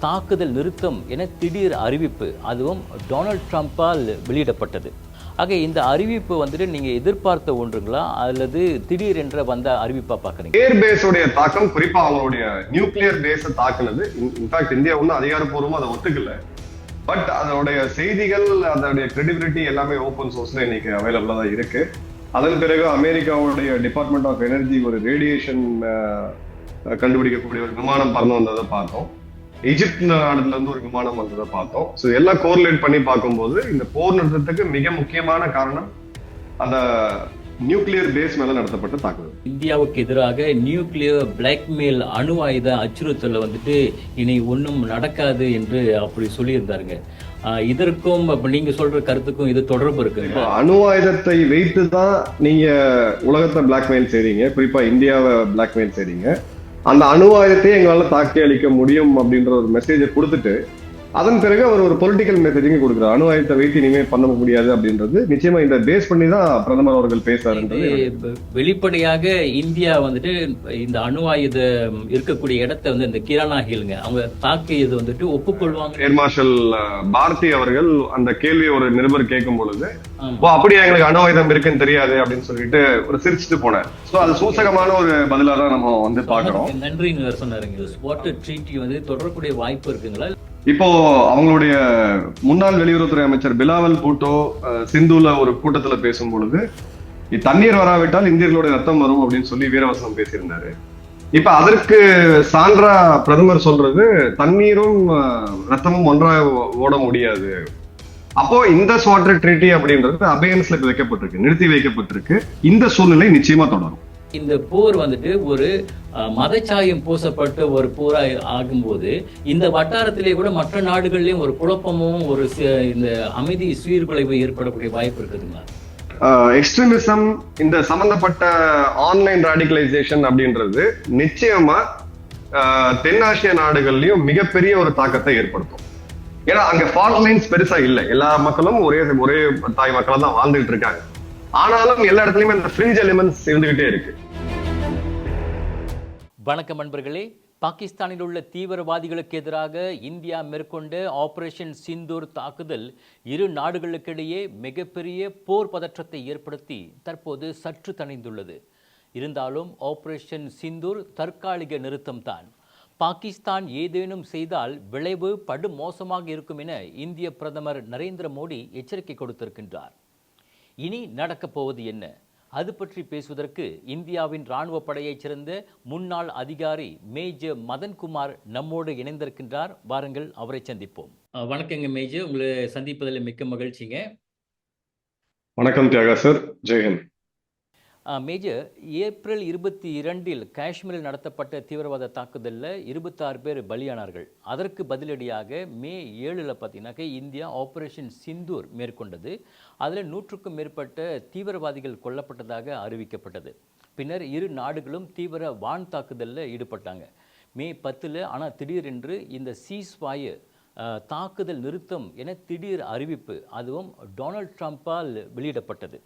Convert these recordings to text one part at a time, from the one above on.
தாக்குதல் நிறுத்தம் என திடீர் அறிவிப்பு, அதுவும் டொனால்ட் ட்ரம்ப்பால் வெளியிடப்பட்டது. ஆக இந்த அறிவிப்பு வந்துட்டு நீங்க எதிர்பார்த்த ஒன்றுங்களா அல்லது திடீர் என்ற வந்த அறிவிப்பா பாக்குறீங்க? ஏர் பேஸோடைய தாக்கம், குறிப்பா அவங்களுடைய நியூக்ளியர் பேஸை தாக்குனது. இன்ஃபேக்ட் இந்தியா ஒன்றும் அதிகாரப்பூர்வமா அதை ஒத்துக்கல. பட் அதனுடைய செய்திகள், அதனுடைய கிரெடிபிலிட்டி எல்லாமே ஓப்பன் சோர்ஸ்ல இன்னைக்கு அவைலபிளா தான் இருக்கு. அதன் பிறகு அமெரிக்காவுடைய டிபார்ட்மெண்ட் ஆஃப் எனர்ஜி ஒரு ரேடியேஷன் கண்டுபிடிக்கக்கூடிய ஒரு விமானம் பறந்து வந்ததை பார்த்தோம். எஜிப்ட் நாடுல இருந்து ஒரு விமானம் வந்ததை பார்த்தோம். ஸோ எல்லாம் கோரிலேட் பண்ணி பார்க்கும்போது இந்த போர் நிறுத்தத்துக்கு மிக முக்கியமான காரணம் அந்த நியூக்ளியர் பேஸ் மேல நடத்தப்பட்ட தாக்குதல். இந்தியாவுக்கு எதிராக நியூக்ளியர் பிளாக்மெயில், அணு ஆயுத அச்சுறுத்தல வந்துட்டு இனி ஒன்றும் நடக்காது என்று அப்படி சொல்லியிருந்தாருங்க. இதற்கும் நீங்க சொல்ற கருத்துக்கும் இது தொடர்பு இருக்கு. அணு ஆயுதத்தை வைத்து தான் நீங்க உலகத்தை பிளாக்மெயில் செய்றீங்க, குறிப்பா இந்தியாவை பிளாக்மெயில் செய்றீங்க. அந்த அணு ஆயுதத்தை எங்களால தாக்கி அளிக்க முடியும் அப்படின்ற ஒரு மெசேஜை கொடுத்துட்டு அதன் பிறகு அவர் ஒரு பொலிட்டிக்கல் மெசேஜிங் கொடுக்குறாரு. அணு ஆயுதத்தை வைத்து இனிமே பண்ண முடியாது அப்படின்றது நிச்சயமா இந்த பேஸ் பண்ணி தான் பிரதமர் அவர்கள் பேசுறாருன்றது வெளிப்படையாக. இந்தியா வந்துட்டு இந்த அணு ஆயுதம் இருக்கக்கூடிய இடத்தை வந்து இந்த கிரானா ஹில்ங்க அவங்க தாக்கியது வந்துட்டு ஒப்புக்கொள்வாங்க. ஏர் மார்ஷல் பாரதி அவர்கள் அந்த கேள்வியை ஒரு நிருபர் கேட்கும் பொழுது, அப்படியே எங்களுக்கு அணு ஆயுதம் இருக்குன்னு தெரியாது அப்படின்னு சொல்லிட்டு ஒரு சிரிச்சுட்டு போனார். சோ அது சூசகமான ஒரு பதிலா தான் நம்ம வந்து பாக்குறோம். நன்றின்னு சொன்னாருங்க. வாட்டர் ட்ரீட்டி வந்து தொடரக்கூடிய வாய்ப்பு இருக்குங்களா? இப்போ அவங்களுடைய முன்னாள் வெளியுறவுத்துறை அமைச்சர் பிலாவல் பூட்டோ சிந்துல ஒரு கூட்டத்துல பேசும் பொழுது, தண்ணீர் வராவிட்டால் இந்தியர்களுடைய ரத்தம் வரும் அப்படின்னு சொல்லி வீரவசனம் பேசியிருந்தாரு. இப்ப அதற்கு சான்றா பிரதமர் சொல்றது, தண்ணீரும் ரத்தமும் ஒன்றாக ஓட முடியாது. அப்போ இந்த வாட்டர் ட்ரீட்டி அப்படின்றது அபேயன்ஸ்ல வைக்கப்பட்டிருக்கு, நிறுத்தி வைக்கப்பட்டிருக்கு. இந்த சூழ்நிலை நிச்சயமா தொடரும். இந்த போர் வந்துட்டு ஒரு மதச்சாயம் பூசப்பட்ட ஒரு போரா ஆகும்போது இந்த வட்டாரத்திலே கூட மற்ற நாடுகள்லயும் ஒரு குழப்பமும் ஒரு இந்த அமைதி சீர்குலைவு ஏற்படக்கூடிய வாய்ப்பு இருக்குதுங்களா? எக்ஸ்ட்ரீமிசம், இந்த சம்பந்தப்பட்ட ஆன்லைன் ராடிகலைசேஷன் அப்படின்றது நிச்சயமா தென்னாசிய நாடுகள்லயும் மிகப்பெரிய ஒரு தாக்கத்தை ஏற்படுத்தும். ஏன்னா அங்க ஃபால்ட் லைன்ஸ் பெருசா இல்லை, எல்லா மக்களும் ஒரே தாய் மக்களா தான் வாழ்ந்துட்டு இருக்காங்க. ஆனாலும் எல்லா இடத்துலயுமே இந்த ஃப்ரிஞ்ச் எலிமெண்ட்ஸ் இருந்துகிட்டே இருக்கு. வணக்கம் நண்பர்களே. பாகிஸ்தானில் உள்ள தீவிரவாதிகளுக்கு எதிராக இந்தியா மேற்கொண்ட ஆபரேஷன் சிந்தூர் தாக்குதல் இரு நாடுகளுக்கிடையே மிகப்பெரிய போர் பதற்றத்தை ஏற்படுத்தி தற்போது சற்று தணிந்துள்ளது. இருந்தாலும் ஆபரேஷன் சிந்தூர் தற்காலிக நிறுத்தம்தான். பாகிஸ்தான் ஏதேனும் செய்தால் விளைவு படு மோசமாக இருக்கும் என இந்திய பிரதமர் நரேந்திர மோடி எச்சரிக்கை கொடுத்திருக்கின்றார். இனி நடக்கப் போவது என்ன? அது பற்றி பேசுவதற்கு இந்தியாவின் இராணுவ படையைச் சேர்ந்த முன்னாள் அதிகாரி மேஜர் மதன்குமார் நம்மோடு இணைந்திருக்கின்றார். வாருங்கள், அவரை சந்திப்போம். வணக்கங்க மேஜர், உங்களை சந்திப்பதில் மிக்க மகிழ்ச்சிங்க. வணக்கம் Thyaga sir, Jai Hind. Major, April 22 காஷ்மீரில் நடத்தப்பட்ட தீவிரவாத தாக்குதலில் 26 பேர் பலியானார்கள். அதற்கு பதிலடியாக மே 7 பார்த்தீங்கன்னாக்க இந்தியா ஆபரேஷன் சிந்தூர் மேற்கொண்டது. அதில் 100க்கும் மேற்பட்ட தீவிரவாதிகள் கொல்லப்பட்டதாக அறிவிக்கப்பட்டது. பின்னர் இரு நாடுகளும் தீவிர வான் தாக்குதலில் ஈடுபட்டாங்க மே 10. ஆனால் திடீரென்று இந்த சீஸ்ஃபயர் தாக்குதல் நிறுத்தம் என திடீர் அறிவிப்பு, அதுவும் டொனால்ட் ட்ரம்ப்பால் வெளியிடப்பட்டது.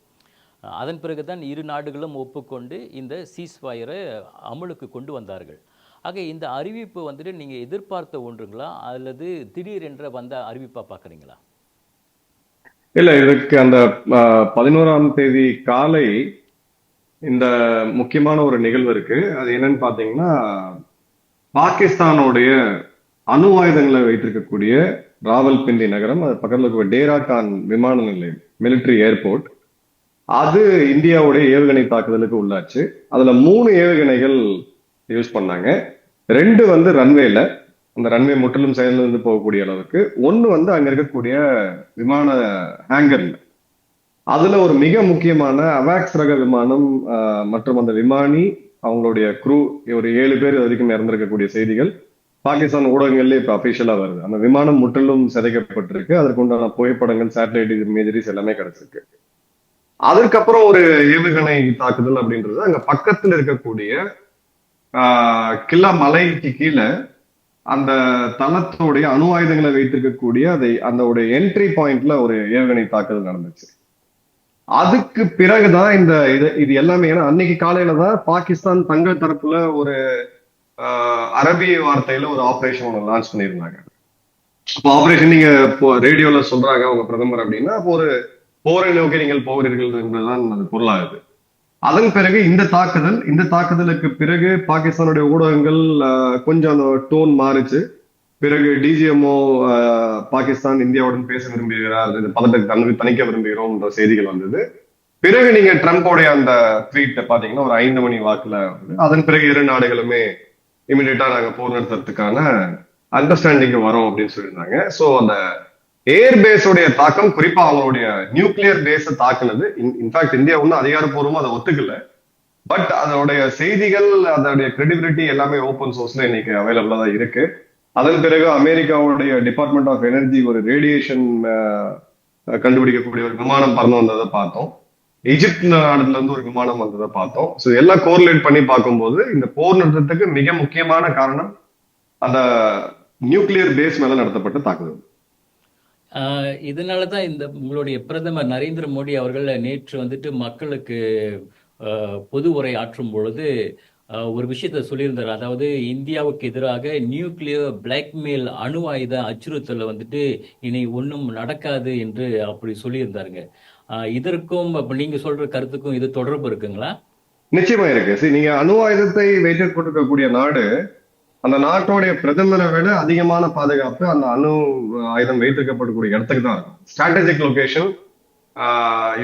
அதன் பிறகுதான் இரு நாடுகளும் ஒப்புக்கொண்டு இந்த சீஸ்ஃபயரை அமலுக்கு கொண்டு வந்தார்கள். ஆக இந்த அறிவிப்பு வந்துட்டு நீங்க எதிர்பார்த்த ஒன்றுங்களா அல்லது திடீர் என்ற வந்த அறிவிப்பா பாக்குறீங்களா? இல்ல, இதுக்கு அந்த 11ஆம் தேதி காலை இந்த முக்கியமான ஒரு நிகழ்வு இருக்கு. அது என்னன்னு பாத்தீங்கன்னா, பாகிஸ்தானுடைய அணு ஆயுதங்களை வைத்திருக்கக்கூடிய ராவல்பிண்டி நகரம், அது பக்கத்தில் இருக்க டேரா கான் விமான நிலையம், மிலிட்டரி ஏர்போர்ட், அது இந்தியாவுடைய ஏவுகணை தாக்குதலுக்கு உள்ளாச்சு. அதுல 3 ஏவுகணைகள் யூஸ் பண்ணாங்க. 2 வந்து ரன்வேல, அந்த ரன்வே முற்றிலும் செயலிழந்து போகக்கூடிய அளவுக்கு. 1 வந்து அங்க இருக்கக்கூடிய விமான ஹேங்கர்ல. அதுல ஒரு மிக முக்கியமான அவாக்ஸ் ரக விமானம் மற்றும் அந்த விமானி, அவங்களுடைய குரூ, ஒரு 7 பேர் வரைக்கும் இறந்திருக்கக்கூடிய செய்திகள் பாகிஸ்தான் ஊடகங்கள்ல இப்ப அபிஷியலா வருது. அந்த விமானம் முற்றிலும் சிதைக்கப்பட்டிருக்கு. அதற்கு உண்டான புகைப்படங்கள், சேட்டலைட் இமேஜரிஸ் எல்லாமே கிடைச்சிருக்கு. அதற்கப்புறம் ஒரு ஏவுகணை தாக்குதல் அப்படின்றது அங்க பக்கத்துல இருக்கக்கூடிய கில்லா மலைக்கு கீழே அந்த தளத்தோடைய அணு ஆயுதங்களை வைத்திருக்கக்கூடிய அந்த என்ட்ரி பாயிண்ட்ல ஒரு ஏவுகணை தாக்குதல் நடந்துச்சு. அதுக்கு பிறகுதான் இது எல்லாமே, ஏன்னா அன்னைக்கு காலையில தான் பாகிஸ்தான் தங்கள் தரப்புல ஒரு அரபிய வார்த்தையில ஒரு ஆபரேஷன் ஒன்று லான்ச் பண்ணியிருந்தாங்க. அப்போ ஆபரேஷன் நீங்க இப்போ ரேடியோல சொல்றாங்க அவங்க பிரதமர் அப்படின்னா, அப்போ ஒரு போரை நோக்கி நீங்கள் போகிறீர்கள் என்பதுதான் அது பொருளாகுது. அதன் பிறகு இந்த தாக்குதலுக்கு பிறகு பாகிஸ்தானுடைய ஊடகங்கள் கொஞ்சம் அந்த டோன் மாறுச்சு. பிறகு டிஜிஎம்ஓ பாகிஸ்தான் இந்தியாவுடன் பேச விரும்புகிறார், இந்த பதட்டத்தை தணிக்க விரும்புகிறோம் என்ற செய்திகள் வந்தது. பிறகு நீங்க ட்ரம்போடைய அந்த ட்வீட் பாத்தீங்கன்னா ஒரு 5 மணி வாக்குல வந்து அதன் பிறகு இரு நாடுகளுமே இமிடியேட்டா நாங்க போர் நிறுத்தத்துக்கான அண்டர்ஸ்டாண்டிங் வரோம் அப்படின்னு சொல்லியிருந்தாங்க. சோ அந்த ஏர் பேஸோடைய தாக்கம் குறிப்பா அவங்களுடைய நியூக்ளியர் பேஸ தாக்குனது. இன்ஃபேக்ட் இந்தியா ஒன்றும் அதிகாரப்பூர்வமா அதை ஒத்துக்கல. பட் அதனுடைய செய்திகள், அதனுடைய கிரெடிபிலிட்டி எல்லாமே ஓப்பன் சோர்ஸ்ல இன்னைக்கு அவைலபிளா தான் இருக்கு. அதன் பிறகு அமெரிக்காவுடைய டிபார்ட்மெண்ட் ஆஃப் எனர்ஜி ஒரு ரேடியேஷன் கண்டுபிடிக்கக்கூடிய ஒரு விமானம் பறந்து வந்ததை பார்த்தோம். எஜிப்ட் நாடுல இருந்து ஒரு விமானம் வந்ததை பார்த்தோம். ஸோ எல்லாம் கோரிலேட் பண்ணி பார்க்கும்போது இந்த போர் நிறுத்தத்துக்கு மிக முக்கியமான காரணம் அந்த நியூக்ளியர் பேஸ் மேல நடத்தப்பட்ட தாக்குதல். இதனால தான் இந்த உங்களுடைய பிரதமர் நரேந்திர மோடி அவர்கள் நேற்று வந்துட்டு மக்களுக்கு பொது உரை ஆற்றும் பொழுது ஒரு விஷயத்த சொல்லியிருந்தார். அதாவது இந்தியாவுக்கு எதிராக நியூக்ளியர் பிளாக்மெயில் அணு ஆயுத அச்சுறுத்தல வந்துட்டு இனி ஒன்றும் நடக்காது என்று அப்படி சொல்லியிருந்தாருங்க. இதற்கும் நீங்க சொல்ற கருத்துக்கும் இது தொடர்பு இருக்குங்களா? நிச்சயமா இருக்கு. சரி, நீங்க அணு ஆயுதத்தை வைத்துக் கொண்டிருக்கக்கூடிய நாடு, அந்த நாட்டோடைய பிரதமரை விட அதிகமான பாதுகாப்பு அந்த அணு ஆயுதம் வைத்திருக்கப்படக்கூடிய இடத்துக்கு தான் இருக்கும். Strategic location.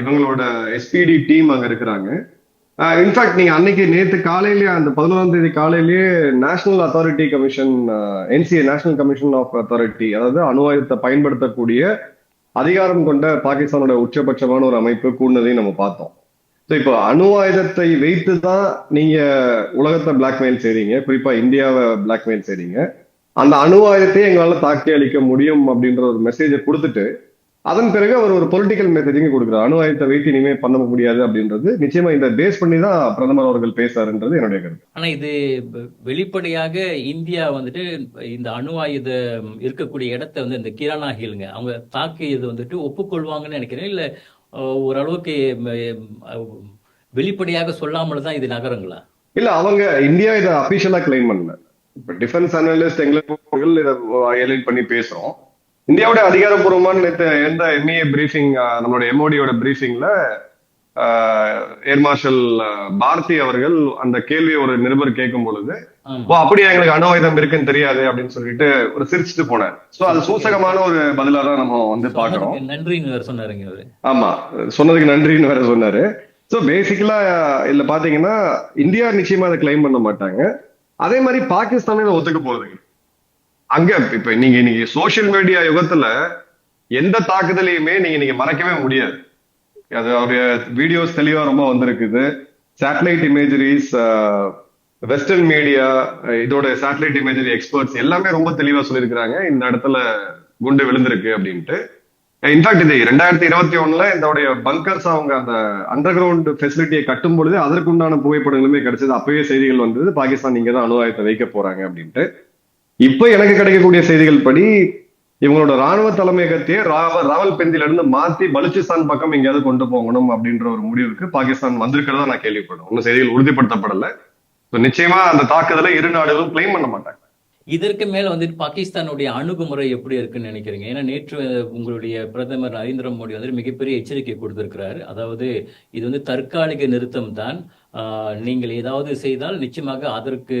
இவங்களோட எஸ்பிடி டீம் அங்க இருக்கிறாங்க. இன்ஃபேக்ட் நீங்க அன்னைக்கு நேற்று காலையிலேயே அந்த 11ஆம் தேதி காலையிலேயே national authority commission, NCA national commission of authority, அதாவது அணு ஆயுதத்தை பயன்படுத்தக்கூடிய அதிகாரம் கொண்ட பாகிஸ்தானோட உச்சபட்சமான ஒரு அமைப்பு கூடினதையும் நம்ம பார்த்தோம். இப்போ அணு ஆயுதத்தை வைத்துதான் நீங்க உலகத்தை பிளாக்மெயில் செய்றீங்க, குறிப்பா இந்தியாவை பிளாக்மெயில் செய்றீங்க, அந்த அணு ஆயுதத்தை எங்களால தாக்கி அளிக்க முடியும் அப்படின்ற ஒரு மெசேஜை கொடுத்துட்டு அதன் பிறகு அவர் ஒரு பொலிட்டிக்கல் மெசேஜிங் கொடுக்குறாரு. அணு ஆயுதத்தை வைத்து இனிமே பண்ண முடியாது அப்படின்றது நிச்சயமா இந்த பேஸ் பண்ணி தான் பிரதமர் அவர்கள் பேசுறாருன்றது என்னுடைய கருத்து. ஆனா இது வெளிப்படையாக இந்தியா வந்துட்டு இந்த அணு ஆயுதம் இருக்கக்கூடிய இடத்த வந்து இந்த கிரானா ஹில்ங்க அவங்க தாக்கியது வந்துட்டு ஒப்புக்கொள்வாங்கன்னு நினைக்கிறேன். இல்ல ஓரளவுக்கு வெளிப்படையாக சொல்லாமல் தான் இது நகருங்களா? இல்ல, அவங்க இந்தியா இதை அபிஷியலா கிளைம் பண்ணல. இப்ப டிஃபென்ஸ் அனலிஸ்ட் எங்களுக்கு இதை ஹைலைட் பண்ணி பேசுறோம். இந்தியாவோட அதிகாரப்பூர்வமான எந்த எம்ஏ பிரீஃபிங், நம்மளோட எம்ஓடியோட பிரீஃபிங்ல ஏர் மார்ஷல் பாரதி அவர்கள் அந்த கேள்வியை ஒரு நிருபர் கேட்கும் பொழுது, அப்படியே எங்களுக்கு அணு ஆயுதம் இருக்குன்னு தெரியாது அப்படின்னு சொல்லிட்டு ஒரு சிரிச்சுட்டு போனார். சோ அது சூசகமான ஒரு பதிலா தான் நம்ம வந்து பாக்குறோம். நன்றின்னு வேற சொன்னாருங்க அவரு. ஆமா, சொன்னதுக்கு நன்றின்னு வேற சொன்னாரு. சோ பேசிக்கலா இல்ல பாத்தீங்கன்னா இந்தியா நிச்சயமா அதை கிளைம் பண்ண மாட்டாங்க. அதே மாதிரி பாகிஸ்தானே இதை ஒத்துக்க போகுதுங்க. அங்க இப்ப நீங்க இன்னைக்கு சோசியல் மீடியா யுகத்துல எந்த தாக்குதலையுமே நீங்க மறைக்கவே முடியாது. அது அவருடைய வீடியோஸ் தெளிவா ரொம்ப வந்திருக்குது. சேட்டலைட் இமேஜரிஸ், வெஸ்டர்ன் மீடியா, இதோட சேட்டலைட் இமேஜரி எக்ஸ்பர்ட்ஸ் எல்லாமே ரொம்ப தெளிவா சொல்லியிருக்கிறாங்க இந்த இடத்துல குண்டு விழுந்திருக்கு அப்படின்ட்டு. இன்ஃபேக்ட் இது 2021 இதோடைய பங்கர்ஸ் அவங்க அந்த அண்டர் கிரவுண்ட் ஃபெசிலிட்டியை கட்டும் பொழுது அதற்குண்டான புகைப்படங்களுமே கிடைச்சது. அப்பவே செய்திகள் வந்தது, பாகிஸ்தான் இங்க தான் அணு ஆயுதத்தை வைக்க போறாங்க அப்படின்ட்டு. இப்ப எனக்கு கிடைக்கக்கூடிய செய்திகள் படி இவங்களோட ராணுவ தலைமையகத்தையே ராவல்பிண்டில இருந்து மாத்தி பலுச்சிஸ்தான் பக்கம் எங்கேயாவது கொண்டு போகணும் அப்படின்ற ஒரு முடிவுக்கு பாகிஸ்தான் வந்திருக்கிறதா நான் கேள்விப்படும். ஒன்னும் செய்திகள் உறுதிப்படுத்தப்படல. நிச்சயமா அந்த தாக்குதலை இரு நாடுகளும் கிளைம் பண்ண மாட்டாங்க. இதற்கு மேல வந்துட்டு பாகிஸ்தானுடைய அணுகுமுறை எப்படி இருக்குன்னு நினைக்கிறீங்க? ஏன்னா நேற்று உங்களுடைய பிரதமர் நரேந்திர மோடி வந்து மிகப்பெரிய எச்சரிக்கை கொடுத்திருக்கிறாரு. அதாவது இது வந்து தற்காலிக நிறுத்தம் தான், நீங்கள் ஏதாவது செய்தால் நிச்சயமாக அதற்கு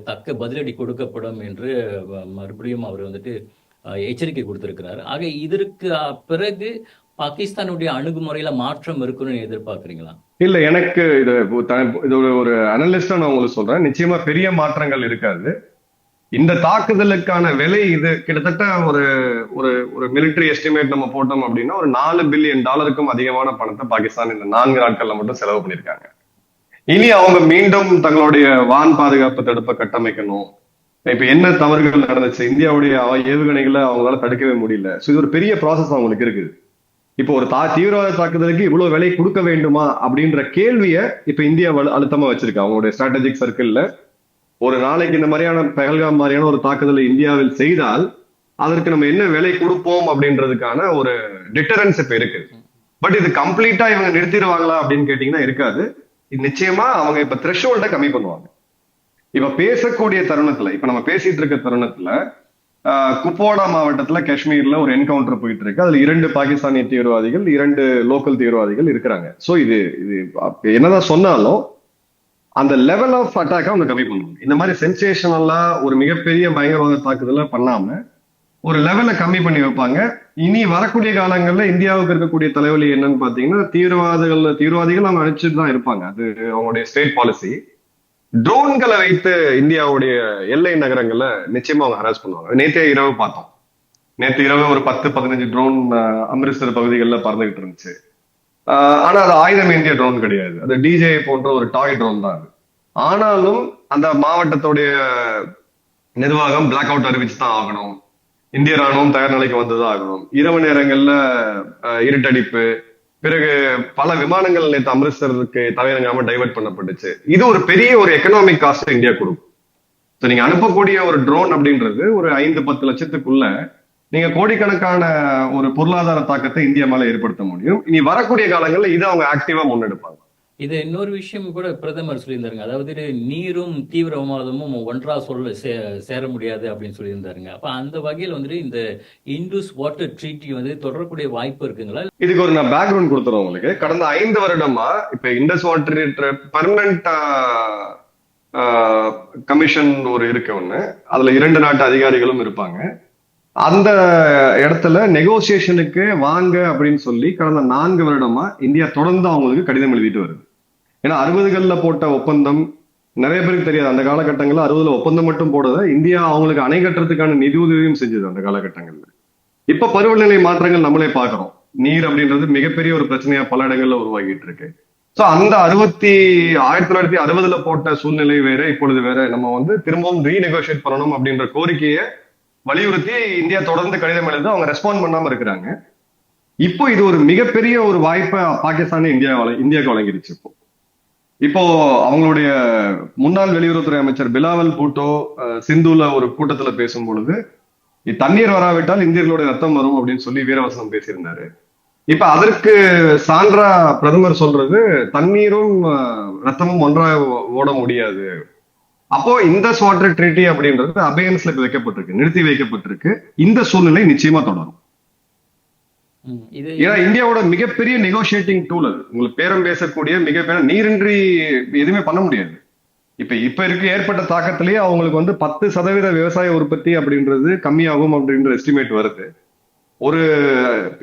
தக்க பதிலடி கொடுக்கப்படும் என்று மறுபடியும் அவர் வந்துட்டு எச்சரிக்கை கொடுத்திருக்கிறார். ஆக இதற்கு பிறகு பாகிஸ்தானுடைய அணுகுமுறையில மாற்றம் இருக்குன்னு எதிர்பார்க்கறீங்களா? இல்ல, எனக்கு இது ஒரு அனலிஸ்டா நான் உங்களுக்கு சொல்றேன், நிச்சயமா பெரிய மாற்றங்கள் இருக்காது. இந்த தாக்குதலுக்கான விலை இது கிட்டத்தட்ட ஒரு ஒரு ஒரு மிலிட்டரி எஸ்டிமேட் நம்ம போட்டோம் அப்படின்னா ஒரு $4 பில்லியன் அதிகமான பணத்தை பாகிஸ்தான் இந்த 4 நாட்கள்ல மட்டும் செலவு பண்ணிருக்காங்க. இனி அவங்க மீண்டும் தங்களுடைய வான் பாதுகாப்பு தடுப்பை கட்டமைக்கணும். இப்ப என்ன தவறுகள் நடந்துச்சு, இந்தியாவுடைய ஏவுகணைகளை அவங்களால தடுக்கவே முடியல. சோ இது ஒரு பெரிய ப்ராசஸ் அவங்களுக்கு இருக்குது. இப்போ ஒரு தீவிரவாத தாக்குதலுக்கு இவ்வளவு விலை கொடுக்க வேண்டுமா அப்படின்ற கேள்வியை இப்ப இந்தியா அழுத்தமா வச்சிருக்கு அவங்களுடைய ஸ்ட்ராட்டஜிக் சர்க்கிள்ல. ஒரு நாளைக்கு இந்த மாதிரியான பஹல்காம் மாதிரியான ஒரு தாக்குதலை இந்தியாவில் செய்தால் அதற்கு நம்ம என்ன விலை கொடுப்போம் அப்படின்றதுக்கான ஒரு டிட்டரன்ஸ் இப்ப இருக்கு. பட் இது கம்ப்ளீட்டா இவங்க நிறுத்திடுவாங்களா அப்படின்னு கேட்டீங்கன்னா இருக்காது. நிச்சயமா அவங்க இப்ப த்ரெஷ்ஹோல்ட கம்மி பண்ணுவாங்க. இப்ப பேசக்கூடிய தருணத்துல, இப்ப நம்ம பேசிட்டு இருக்க தருணத்துல குப்வாடா மாவட்டத்துல காஷ்மீர்ல ஒரு என்கவுண்டர் போயிட்டு இருக்கு. அதுல 2 பாகிஸ்தானிய தீவிரவாதிகள், 2 லோக்கல் தீவிரவாதிகள் இருக்கிறாங்க. சோ இது இது என்னதான் சொன்னாலும் அந்த லெவல் ஆஃப் அட்டாக் அவங்க கம்மி பண்ணுவாங்க. இந்த மாதிரி சென்சேஷனலா ஒரு மிகப்பெரிய பயங்கரவாத தாக்குதல பண்ணாம ஒரு லெவலை கம்மி பண்ணி வைப்பாங்க. இனி வரக்கூடிய காலங்கள்ல இந்தியாவுக்கு இருக்கக்கூடிய தலைவலி என்னன்னு பாத்தீங்கன்னா, தீவிரவாதிகள் அவங்க அழிச்சுட்டு தான் இருப்பாங்க. அது அவங்களுடைய ஸ்டேட் பாலிசி. ட்ரோன்களை வைத்து இந்தியாவுடைய எல்லை நகரங்கள்ல நிச்சயமா அவங்க ஹராஸ் பண்ணுவாங்க. நேற்றே இரவு பார்த்தோம். நேற்று இரவு ஒரு 10-15 ட்ரோன் அமிர்தசர் பகுதிகளில் பறந்துகிட்டு இருந்துச்சு. ஆனா அது ஆயுதம் ஏந்திய ட்ரோன் கிடையாது. அது டிஜே போன்ற ஒரு டாய் ட்ரோன் தான் அது. ஆனாலும் அந்த மாவட்டத்துடைய நிர்வாகம் பிளாக் அவுட் அறிவிச்சு தான் ஆகணும். இந்திய ராணுவம் தயார் நிலைக்கு வந்துதான் ஆகணும். இரவு நேரங்கள்ல இருட்டடிப்பு, பிறகு பல விமானங்கள் நேற்று அமிர்தசருக்கு தலையிறங்காம டைவர்ட் பண்ணப்பட்டுச்சு. இது ஒரு பெரிய ஒரு எக்கனாமிக் காஸ்ட் இந்தியா கொடுக்கும். நீங்க அனுப்பக்கூடிய ஒரு ட்ரோன் அப்படின்றது ஒரு 5-10 லட்சத்துக்குள்ள நீங்க கோடிக்கணக்கான ஒரு பொருளாதார தாக்கத்தை இந்தியா மேல ஏற்படுத்த முடியும். இனி வரக்கூடிய காலங்கள்ல இதை அவங்க ஆக்டிவா முன்னெடுப்பாங்க. இது இன்னொரு விஷயம் கூட பிரதமர் சொல்லியிருந்தாருங்க. அதாவது நீரும் தீவிரவாதமும் ஒன்றா சேர முடியாது அப்படின்னு சொல்லியிருந்தாருங்க. அப்ப அந்த வகையில் வந்துட்டு இந்த இண்டஸ் வாட்டர் ட்ரீட்டி வந்து தொடரக்கூடிய வாய்ப்பு இருக்குங்களா? இதுக்கு ஒரு நான் பேக்ரவுண்ட் கொடுத்துறேன் உங்களுக்கு. கடந்த 5 வருடமா இப்ப இண்டஸ் வாட்டர் பர்மனன்ட் கமிஷன் ஒரு இருக்கு ஒண்ணு. அதுல 2 நாட்டு அதிகாரிகளும் இருப்பாங்க. அந்த இடத்துல நெகோசியேஷனுக்கு வாங்க அப்படின்னு சொல்லி கடந்த 4 வருடமா இந்தியா தொடர்ந்து அவங்களுக்கு கடிதம் எழுதிட்டு வருது. ஏன்னா 60கள்ல போட்ட ஒப்பந்தம் நிறைய பேருக்கு தெரியாது. அந்த காலகட்டங்கள்ல 60ல ஒப்பந்தம் மட்டும் போடுறத இந்தியா அவங்களுக்கு அணை கட்டுறதுக்கான நிதி உதவியும் செஞ்சது அந்த காலகட்டங்கள்ல. இப்ப பருவநிலை மாற்றங்கள் நம்மளே பாக்குறோம். நீர் அப்படின்றது மிகப்பெரிய ஒரு பிரச்சனையா பல இடங்கள்ல உருவாகிட்டு இருக்கு. சோ அந்த 1960ல போட்ட சூழ்நிலை வேற, இப்பொழுது வேற. நம்ம வந்து திரும்பவும் ரீநெகோசியேட் பண்ணணும் அப்படின்ற கோரிக்கையை வலியுறுத்தி இந்தியா தொடர்ந்து கடிதம் எழுது. அவங்க ரெஸ்பாண்ட் பண்ணாம இருக்கிறாங்க. இப்போ இது ஒரு மிகப்பெரிய ஒரு வாய்ப்பை பாகிஸ்தான் இந்தியாவுக்கு வழங்கிடுச்சு. இப்போ அவங்களுடைய முன்னாள் வெளியுறவுத்துறை அமைச்சர் பிலாவல் பூட்டோ சிந்துல ஒரு கூட்டத்துல பேசும் பொழுது, தண்ணீர் வராவிட்டால் இந்தியர்களுடைய ரத்தம் வரும் அப்படின்னு சொல்லி வீரவசனம் பேசியிருந்தாரு. இப்ப அதற்கு சான்றா பிரதமர் சொல்றது, தண்ணீரும் ரத்தமும் ஒன்றாக ஓட முடியாது. அப்போ இந்த வாட்டர் ட்ரீட்டி அப்படின்றது அபேயன்ஸ்ல வைக்கப்பட்டிருக்கு, நிறுத்தி வைக்கப்பட்டிருக்கு. இந்த சூழ்நிலை நிச்சயமா தொடரும். ஏன்னா இந்தியாவோட மிகப்பெரிய நெகோசியேட்டிங் டூல் அது. உங்களுக்கு பேரம் பேசக்கூடிய மிகப்பெரிய, நீரின்றி எதுவுமே பண்ண முடியாது. இப்ப இருக்கு ஏற்பட்ட தாக்கத்திலேயே அவங்களுக்கு வந்து 10% விவசாய உற்பத்தி அப்படின்றது கம்மியாகும் அப்படின்ற எஸ்டிமேட் வருது. ஒரு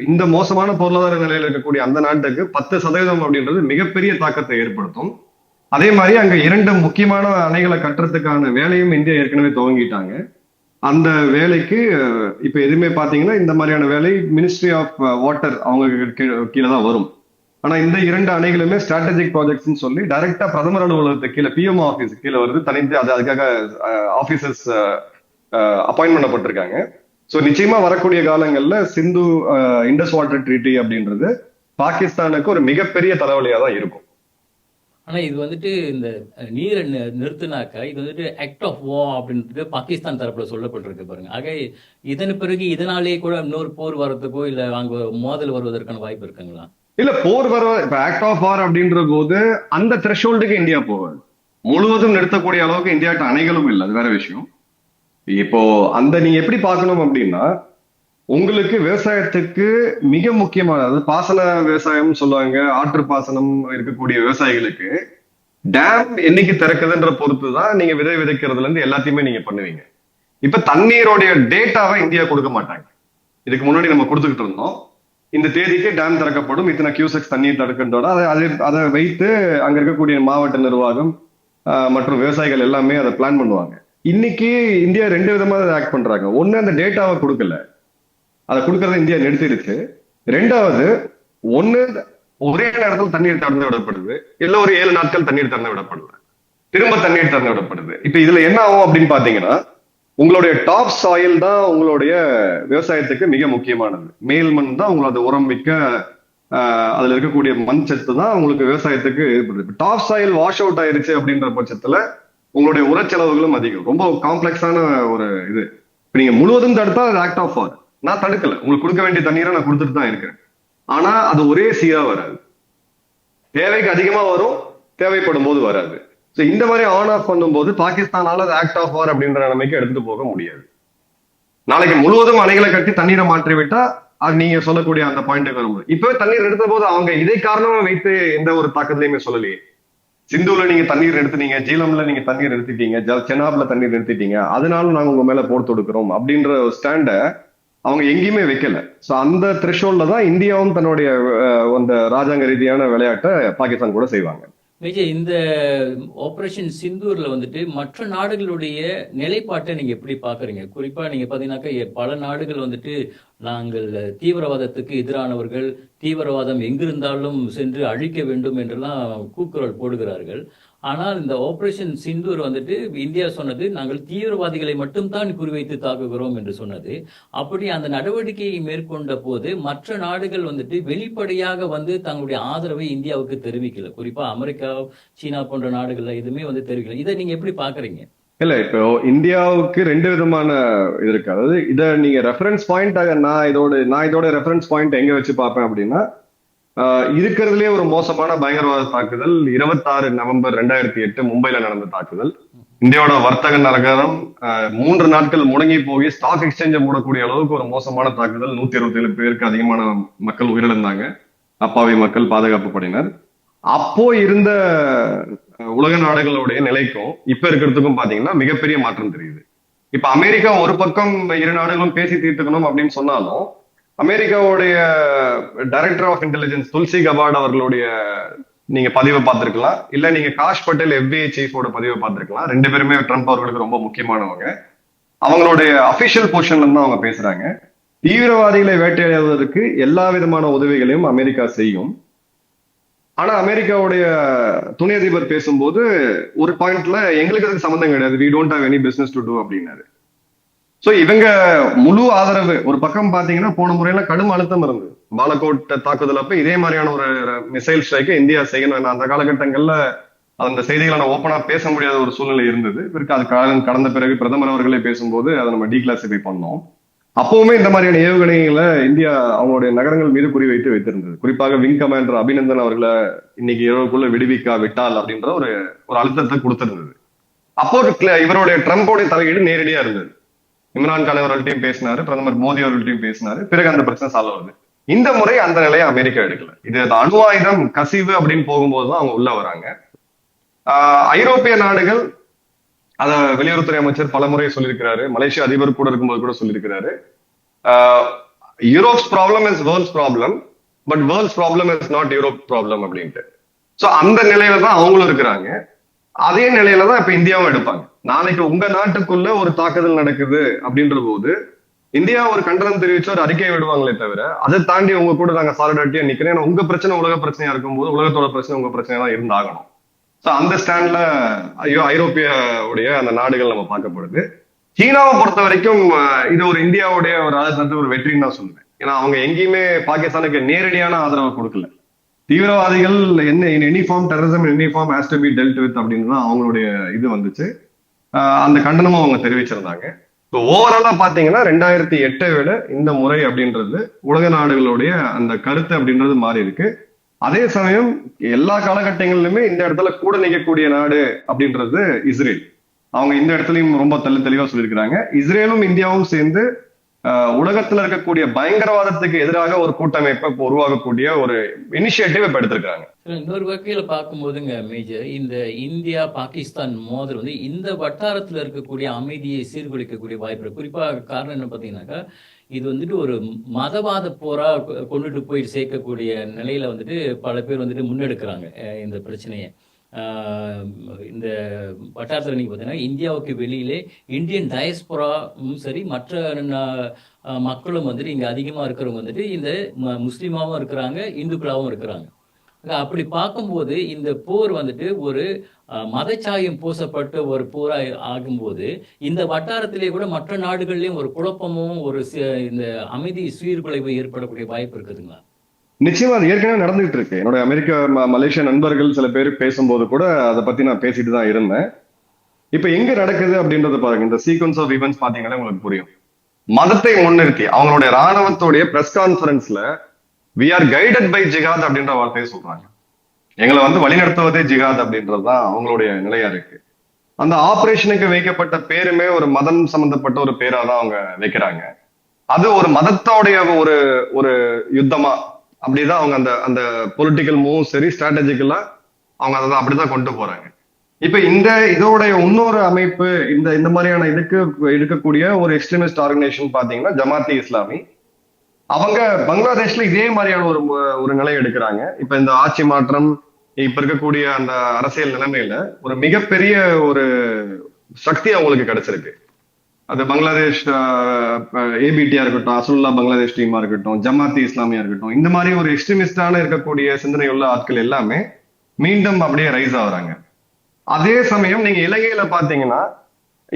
இந்த மோசமான பொருளாதார நிலையில இருக்கக்கூடிய அந்த நாட்டுக்கு 10% அப்படின்றது மிகப்பெரிய தாக்கத்தை ஏற்படுத்தும். அதே மாதிரி அங்க 2 முக்கியமான அணைகளை கட்டுறதுக்கான வேலையும் இந்தியா ஏற்கனவே துவங்கிட்டாங்க. அந்த வேலைக்கு இப்ப எதுவுமே பாத்தீங்கன்னா இந்த மாதிரியான வேலை மினிஸ்ட்ரி ஆஃப் வாட்டர் அவங்க கீழே தான் வரும். ஆனா இந்த 2 அணைகளுமே ஸ்ட்ராட்டஜிக் ப்ராஜெக்ட்ஸ் சொல்லி டைரக்டா பிரதமர் அலுவலகத்துக்கு கீழே பிஎம்ஓ ஆபீஸ் கீழே வருது. தனித்து அதுக்காக ஆபீசர்ஸ் அப்பாயின்ட் பண்ணப்பட்டிருக்காங்க. சோ நிச்சயமா வரக்கூடிய காலங்கள்ல சிந்து இண்டஸ் வாட்டர் ட்ரீட்டி அப்படின்றது பாகிஸ்தானுக்கு ஒரு மிகப்பெரிய தலைவலியா தான் இருக்கும். ஆனா இது வந்துட்டு இந்த நீரை நிறுத்தினாக்கா இது வந்துட்டு ஆக்ட் ஆஃப் வா அப்படின்றது பாகிஸ்தான் தரப்புல சொல்லப்பட்டிருக்கு பாருங்க. ஆக இதன் பிறகு இதனாலேயே கூட இன்னொரு போர் வர்றதுக்கோ இல்ல அங்க மோதல் வருவதற்கான வாய்ப்பு இருக்குங்களா? இல்ல, போர் வர இப்ப ஆக்ட் ஆஃப் வார் அப்படின்ற போது அந்த த்ரெஷோல்டுக்கு இந்தியா போவாது. முழுவதும் நிறுத்தக்கூடிய அளவுக்கு இந்தியாட்ட அணைகளும் இல்லை, அது வேற விஷயம். இப்போ அந்த நீங்க எப்படி பார்க்கணும் அப்படின்னா, உங்களுக்கு விவசாயத்துக்கு மிக முக்கியமான, அதாவது பாசன விவசாயம் சொல்லுவாங்க, ஆற்று பாசனம் இருக்கக்கூடிய விவசாயிகளுக்கு டேம் என்னைக்கு திறக்குதுன்ற பொறுத்துதான் நீங்க விதை விதைக்கிறதுல இருந்து எல்லாத்தையுமே நீங்க பண்ணுவீங்க. இப்ப தண்ணீரோடைய டேட்டாவை இந்தியா கொடுக்க மாட்டாங்க. இதுக்கு முன்னாடி நம்ம கொடுத்துக்கிட்டு இருந்தோம், இந்த தேதிக்கு டேம் திறக்கப்படும், இத்தனை கியூசெக்ஸ் தண்ணீர் திறக்கின்றோட அதை வைத்து அங்க இருக்கக்கூடிய மாவட்ட நிர்வாகம் மற்றும் விவசாயிகள் எல்லாமே அதை பிளான் பண்ணுவாங்க. இன்னைக்கு இந்தியா 2 விதமா ஆக்ட் பண்றாங்க. ஒண்ணு, அந்த டேட்டாவை கொடுக்கல, அதை கொடுக்கறத இந்தியா நிறுத்திடுச்சு. 2வது, ஒண்ணு ஒரே நேரத்தில் தண்ணீர் திறந்து விடப்படுது, இல்ல ஒரு 7 நாட்கள் தண்ணீர் திறந்து விடப்படல, திரும்ப தண்ணீர் திறந்து விடப்படுது. இப்ப இதுல என்ன ஆகும் அப்படின்னு பாத்தீங்கன்னா, உங்களுடைய டாப் சாயில் தான் உங்களுடைய விவசாயத்துக்கு மிக முக்கியமானது. மேல் மண் தான் உங்களோட உரம் மிக்க, அதுல இருக்கக்கூடிய மண் சத்து தான் உங்களுக்கு விவசாயத்துக்கு ஏற்படுது. டாப் சாயில் வாஷ் அவுட் ஆயிருச்சு அப்படின்ற பட்சத்துல உங்களுடைய உரச்செலவுகளும் அதிகம். ரொம்ப காம்ப்ளெக்ஸான ஒரு இது. நீங்க முழுவதும் தடுத்தா அது ஆக்ட் ஆஃப் வார். நான் தடுக்கல, உங்களுக்கு கொடுக்க வேண்டிய தண்ணீரை நான் கொடுத்துட்டு தான் இருக்கிறேன். ஆனா அது ஒரே சீரா வராது. தேவைக்கு அதிகமா வரும், தேவைப்படும் போது வராது. ஸோ இந்த மாதிரி ஆன் ஆஃப் பண்ணும்போது பாகிஸ்தானால ஆக்ட் ஆஃப் வார் அப்படின்ற நிலைமைக்கு எடுத்துட்டு போக முடியாது. நாளைக்கு முழுவதும் அணைகளை கட்டி தண்ணீரை மாற்றி விட்டா அது நீங்க சொல்லக்கூடிய அந்த பாயிண்ட்டுக்கு வரும்போது, இப்பவே தண்ணீர் எடுத்த போது அவங்க இதை காரணமா வைத்து எந்த ஒரு தாக்கத்திலையுமே சொல்லலையே. சிந்துல நீங்க தண்ணீர் எடுத்துட்டீங்க, ஜீலம்ல நீங்க தண்ணீர் எடுத்துட்டீங்க, செனாப்ல தண்ணீர் எடுத்துட்டீங்க, அதனால நாங்க உங்க மேல போர் தொடுக்கிறோம் அப்படின்ற ஒரு ஸ்டாண்ட அவங்க எங்கேயுமே வைக்கல. சோ அந்த த்ரெஷோல்ட்ல தான் இந்தியாவும் தன்னுடைய அந்த ராஜாங்க ரீதியான விளையாட்டை பாகிஸ்தான் கூட செய்வாங்க. விஜய், இந்த ஆபரேஷன் சிந்தூர்ல வந்துட்டு மற்ற நாடுகளுடைய நிலைப்பாட்டை நீங்க எப்படி பாக்குறீங்க? குறிப்பா நீங்க பாத்தீங்கன்னாக்கா பல நாடுகள் வந்துட்டு நாங்கள் தீவிரவாதத்துக்கு எதிரானவர்கள், தீவிரவாதம் எங்கிருந்தாலும் சென்று அழிக்க வேண்டும் என்றெல்லாம் கூக்குரல் போடுகிறார்கள். ஆனால் இந்த ஆபரேஷன் சிந்தூர் வந்துட்டு இந்தியா சொன்னது நாங்கள் தீவிரவாதிகளை மட்டும்தான் குறிவைத்து தாக்குகிறோம் என்று சொன்னது. அப்படி அந்த நடவடிக்கையை மேற்கொண்ட போது மற்ற நாடுகள் வந்துட்டு வெளிப்படையாக வந்து தங்களுடைய ஆதரவை இந்தியாவுக்கு தெரிவிக்கல. குறிப்பா அமெரிக்கா, சீனா போன்ற நாடுகள்ல எதுவுமே வந்து தெரிவிக்கல. இதை நீங்க எப்படி பாக்குறீங்க? இல்ல, இப்போ இந்தியாவுக்கு ரெண்டு விதமான இது இருக்கு. அதாவது இதை நீங்க ரெஃபரன்ஸ் பாயிண்ட், நான் இதோட ரெஃபரன்ஸ் பாயிண்ட் எங்க வச்சு பார்ப்பேன் அப்படின்னா, இருக்கிறதுலே ஒரு மோசமான பயங்கரவாத தாக்குதல் 26 நவம்பர் 2008 மும்பைல நடந்த தாக்குதல். இந்தியாவோட வர்த்தக நகரம் 3 நாட்கள் முடங்கி போய் ஸ்டாக் எக்ஸ்சேஞ்சை மூடக்கூடிய அளவுக்கு ஒரு மோசமான தாக்குதல். 127 பேருக்கு அதிகமான மக்கள் உயிரிழந்தாங்க, அப்பாவி மக்கள், பாதுகாப்பு படையினர். அப்போ இருந்த உலக நாடுகளுடைய நிலைக்கும் இப்ப இருக்கிறதுக்கும் பாத்தீங்கன்னா மிகப்பெரிய மாற்றம் தெரியுது. இப்ப அமெரிக்கா ஒரு பக்கம் இரு நாடுகளும் பேசி தீர்த்துக்கணும் அப்படின்னு சொன்னாலும், அமெரிக்காவுடைய டைரக்டர் ஆஃப் இன்டெலிஜென்ஸ் துல்சி கபாட் அவர்களுடைய நீங்க பதிவை பார்த்திருக்கலாம், இல்ல நீங்க காஷ் பட்டேல் FBI சீஃபோட பதிவை பார்த்திருக்கலாம். ரெண்டு பேருமே ட்ரம்ப் அவர்களுக்கு ரொம்ப முக்கியமானவங்க. அவங்களுடைய அபிஷியல் பொசிஷன்ல இருந்து அவங்க பேசுறாங்க, தீவிரவாதிகளை வேட்டையாடுவதற்கு எல்லா விதமான உதவிகளையும் அமெரிக்கா செய்யும். ஆனா அமெரிக்காவுடைய துணை அதிபர் பேசும்போது ஒரு பாயிண்ட்ல எங்களுக்கு அதுக்கு சம்பந்தம் கிடையாது, we don't have any business to do அப்படின்னாரு. சோ இவங்க முழு ஆதரவு. ஒரு பக்கம் பாத்தீங்கன்னா போன முறையில கடும் அழுத்தம் இருந்தது. பாலகோட் தாக்குதல் அப்ப இதே மாதிரியான ஒரு மிசைல் ஸ்ட்ரைக்கை இந்தியா செய்யணும். அந்த காலகட்டங்கள்ல அந்த செய்திகளை நான் ஓப்பனா பேச முடியாத ஒரு சூழ்நிலை இருந்தது. இவருக்கு அது கடந்த பிறகு பிரதமர் அவர்களே பேசும்போது அதை நம்ம டீக்ளாசிஃபை பண்ணோம். அப்பவுமே இந்த மாதிரியான ஏவுகணைகளை இந்தியா அவங்களுடைய நகரங்கள் மீது குறிவைத்து வைத்திருந்தது. குறிப்பாக விங் கமாண்டர் அபிநந்தன் அவர்களை இன்னைக்கு இரவுக்குள்ள விடுவிக்கா விட்டால் அப்படின்ற ஒரு அழுத்தத்தை கொடுத்திருந்தது. அப்போ இவருடைய ட்ரம்போடைய தலையீடு நேரடியா இருந்தது. இம்ரான் கான் அவர்கள்ட்டையும் பேசினாரு, பிரதமர் மோடி அவர்கள்ட்டையும் பேசினாரு. பிறகு அந்த பிரச்சனை சால்வ் ஆகுது. இந்த முறை அந்த நிலையை அமெரிக்கா எடுக்கல. இது அணு ஆயுதம் கசிவு அப்படின்னு போகும்போதுதான் அவங்க உள்ள வராங்க. ஐரோப்பிய நாடுகள் அத வெளியுறவுத்துறை அமைச்சர் பல முறை சொல்லியிருக்கிறாரு, மலேசியா அதிபர் கூட இருக்கும்போது கூட சொல்லியிருக்கிறாரு, Europe's problem is world's problem, but world's problem is not Europe problem அப்படின்ட்டு. சோ அந்த நிலையில தான் அவங்களும் இருக்கிறாங்க. அதே நிலையில தான் இப்ப இந்தியாவும் எடுப்பாங்க. நாளைக்கு உங்க நாட்டுக்குள்ள ஒரு தாக்குதல் நடக்குது அப்படின்ற போது இந்தியா ஒரு கண்டனம் தெரிவிச்சு ஒரு அறிக்கையை விடுவாங்களே தவிர, அதை தாண்டி உங்க கூட நாங்க சாலிடாரிட்டியா நிக்கிறேன், உங்க பிரச்சனை உலக பிரச்சனையா இருக்கும்போது உலகத்தோட பிரச்சனை உங்க பிரச்சனை தான் இருந்தாகணும். சோ அந்த ஸ்டாண்ட்ல ஐரோப்பிய உடைய அந்த நாடுகள் நம்ம பார்க்கப்படுது. சீனாவை பொறுத்த வரைக்கும் இது ஒரு இந்தியாவுடைய ஒரு ராஜதந்திர ஒரு வெற்றின்னு தான் சொல்லுவேன். ஏன்னா அவங்க எங்கேயுமே பாகிஸ்தானுக்கு நேரடியான ஆதரவை கொடுக்கல. தீவிரவாதிகள் என்ன any form terrorism any form has to be dealt with அப்படின்னு தான் அவங்களுடைய இது வந்துச்சு. அந்த கண்டனமும் அவங்க தெரிவிச்சிருந்தாங்க. ஓவராலா பாத்தீங்கன்னா 2008 விட இந்த முறை அப்படின்றது உலக நாடுகளுடைய அந்த கருத்து அப்படின்றது மாறி இருக்கு. அதே சமயம் எல்லா காலகட்டங்களிலுமே இந்த இடத்துல கூட நிற்கக்கூடிய நாடு அப்படின்றது இஸ்ரேல். அவங்க இந்த இடத்துலயும் ரொம்ப தெளிவா சொல்லியிருக்கிறாங்க. இஸ்ரேலும் இந்தியாவும் சேர்ந்து உலகத்துல இருக்கக்கூடிய பயங்கரவாதத்துக்கு எதிராக ஒரு கூட்டமைப்பை உருவாக்கக்கூடிய ஒரு இனிஷியேட்டிவ் இப்ப எடுத்திருக்காங்க. இன்னொரு வகையில பார்க்கும்போதுங்க மேஜர், இந்த இந்தியா பாகிஸ்தான் மோதல் வந்து இந்த வட்டாரத்துல இருக்கக்கூடிய அமைதியை சீர்குலைக்கக்கூடிய வாய்ப்பு இருக்கு. குறிப்பா காரணம் என்ன பாத்தீங்கன்னாக்கா, இது வந்துட்டு ஒரு மதவாத போரா கொண்டுட்டு போய் சேர்க்கக்கூடிய நிலையில வந்துட்டு பல பேர் வந்துட்டு முன்னெடுக்கிறாங்க இந்த பிரச்சனையை. இந்த வட்டாரத்தில் நீங்கள் பார்த்தீங்கன்னா இந்தியாவுக்கு வெளியிலே இந்தியன் டயஸ்பொராவும் சரி, மற்ற மக்களும் வந்துட்டு இங்கே அதிகமாக இருக்கிறவங்க வந்துட்டு இந்த முஸ்லீமாவும் இருக்கிறாங்க, இந்துக்களாகவும் இருக்கிறாங்க. அப்படி பார்க்கும்போது இந்த போர் வந்துட்டு ஒரு மதச்சாயம் பூசப்பட்ட ஒரு போரா ஆகும்போது இந்த வட்டாரத்திலே கூட மற்ற நாடுகள்லயும் ஒரு குழப்பமும் ஒரு இந்த அமைதி சீர்குலைவு ஏற்படக்கூடிய வாய்ப்பு இருக்குதுங்களா? நிச்சயமா அது ஏற்கனவே நடந்துகிட்டு இருக்கு. என்னோட அமெரிக்கா மலேசியா நண்பர்கள் சில பேர் பேசும்போது கூட அதை பத்தி நான் பேசிட்டு தான் இருந்தேன். இப்ப எங்க நடக்குது அப்படின்றத பாருங்க. இந்த சீக்வன்ஸ் ஆஃப் ஈவென்ட்ஸ் பாத்தீங்கன்னா உங்களுக்கு புரியும். மதத்தை முன்னிறுத்தி அவங்களுடைய ராணுவத்துடைய பிரஸ் கான்ஃபரன்ஸ்ல we are guided by ஜிகாத் அப்படின்ற வார்த்தையை சொல்றாங்க. எங்களை வந்து வழிநடத்துவதே ஜிகாத் அப்படின்றதுதான் அவங்களுடைய நிலையா இருக்கு. அந்த ஆபரேஷனுக்கு வைக்கப்பட்ட பேருமே ஒரு மதம் சம்பந்தப்பட்ட ஒரு பேரா தான் அவங்க வைக்கிறாங்க. அது ஒரு மதத்தோடைய ஒரு ஒரு யுத்தமா அப்படிதான் அவங்க அந்த அந்த பொலிட்டிக்கல் மூவ் சரி ஸ்ட்ராட்டஜிக்கலா அவங்க அதை அப்படிதான் கொண்டு போறாங்க. இப்ப இந்த இதோடைய இன்னொரு அமைப்பு இந்த இந்த மாதிரியான இதுக்கு இருக்கக்கூடிய ஒரு எக்ஸ்ட்ரீமிஸ்ட் ஆர்கனைசேஷன் பாத்தீங்கன்னா ஜமாத்தி இஸ்லாமி. அவங்க பங்களாதேஷ்ல இதே மாதிரியான ஒரு ஒரு நிலை எடுக்கிறாங்க. இப்ப இந்த ஆட்சி மாற்றம் இப்ப இருக்கக்கூடிய அந்த அரசியல் நிலைமையில ஒரு மிகப்பெரிய ஒரு சக்தி அவங்களுக்கு கிடைச்சிருக்கு. அது பங்களாதேஷ் ஏபிடியா இருக்கட்டும், அசுல்லா பங்களாதேஷ் டீமா இருக்கட்டும், ஜமாத்தி இஸ்லாமியா இருக்கட்டும், இந்த மாதிரி ஒரு எக்ஸ்ட்ரீமிஸ்டான இருக்கக்கூடிய சிந்தனை உள்ள ஆட்கள் எல்லாமே மீண்டும் அப்படியே ரைஸ் ஆகுறாங்க. அதே சமயம் நீங்க இலங்கையில பாத்தீங்கன்னா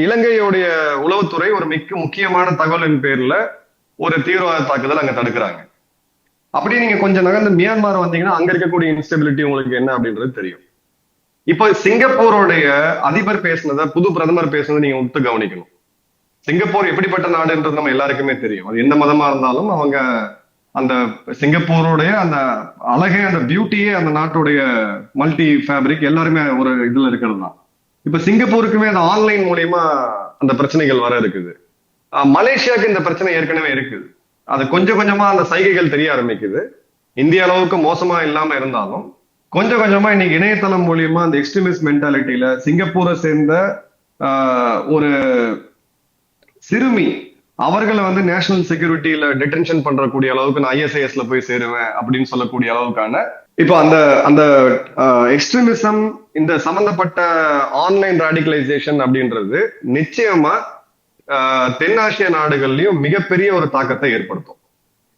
இலங்கையுடைய உளவுத்துறை ஒரு முக்கியமான தகவலின் பேர்ல ஒரு தீவிரவாத தாக்குதல் அங்க தடுக்கிறாங்க. அப்படியே நீங்க கொஞ்சம் நகர்ந்து மியான்மர் வந்தீங்கன்னா அங்க இருக்கக்கூடிய இன்ஸ்டெபிலிட்டி உங்களுக்கு என்ன அப்படின்றது தெரியும். இப்ப சிங்கப்பூருடைய அதிபர் பேசுனதை, புது பிரதமர் பேசுனதை நீங்க ஒத்து கவனிக்கணும். சிங்கப்பூர் எப்படிப்பட்ட நாடுன்றது நம்ம எல்லாருக்குமே தெரியும். அது எந்த மதமா இருந்தாலும் அவங்க அந்த சிங்கப்பூருடைய அந்த அழகே, அந்த பியூட்டியே அந்த நாட்டுடைய மல்டி ஃபேப்ரிக் எல்லாருமே ஒரு இதுல இருக்கிறது தான். இப்ப சிங்கப்பூருக்குமே அந்த ஆன்லைன் மூலியமா அந்த பிரச்சனைகள் வர இருக்குது. மலேசியாவுக்கு இந்த பிரச்சனை ஏற்கனவே இருக்குது. அது கொஞ்சம் கொஞ்சமா அந்த சைகைகள் தெரிய ஆரம்பிக்குது. இந்திய அளவுக்கு மோசமா இல்லாம இருந்தாலும் கொஞ்சம் கொஞ்சமா இன்னைக்கு இணையதளம் மூலியமா அந்த எக்ஸ்ட்ரீமிஸ்ட் மென்டாலிட்டியில சிங்கப்பூரை சேர்ந்த ஒரு சிறுமி அவர்களை வந்து நேஷனல் செக்யூரிட்டியில டிடென்ஷன் பண்றக்கூடிய அளவுக்கு நான் ஐஎஸ்ஐஎஸ்ல போய் சேருவேன் அப்படின்னு சொல்லக்கூடிய அளவுக்கான இப்போ அந்த அந்த எக்ஸ்ட்ரீமிசம் இந்த சம்பந்தப்பட்ட ஆன்லைன் ராடிகலைசேஷன் அப்படின்றது நிச்சயமா தென்னாசிய நாடுகள்லயும் மிகப்பெரிய ஒரு தாக்கத்தை ஏற்படுத்தும்.